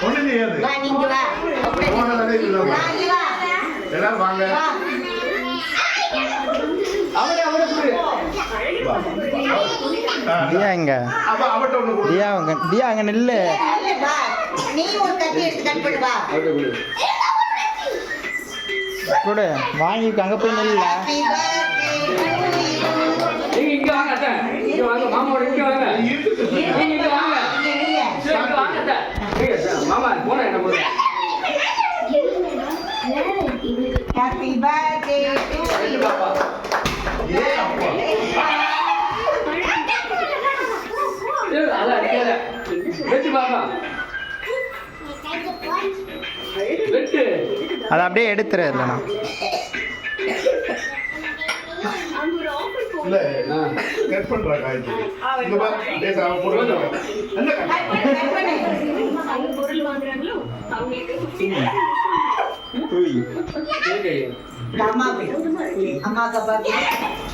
ஒண்ணு செய்யாது. வா நீங்க வா. எல்லாரும் வாங்க. தியா எங்க? தியா அங்க நில்லு. நீ ஒரு கத்தி எடுத்து கட் பண்ணு வா. கூட வாங்கி அங்க போய் நில்ல. நீங்க இங்க வாங்க அத்தை. இங்க வாங்க மாமாவோட இங்க வாங்க. நீங்க இங்க வாங்க. சரி இங்க வாங்க அத்தை. மாமா போனா என்ன போறீங்க? Happy birthday to you. அத அடிக்காத. வெச்சு பாப்பா. வெட்டு. அத அப்படியே எடுத்துற இல்லனா. இல்ல கட் பண்றா காய்ச்சி. இங்க பா டேஸ் அவ போடுங்க. என்ன கட் பண்ணு. அவங்க பொருள் வாங்குறாங்களோ அவங்களுக்கு ஓய். கேக்கே. அம்மா का बर्थडे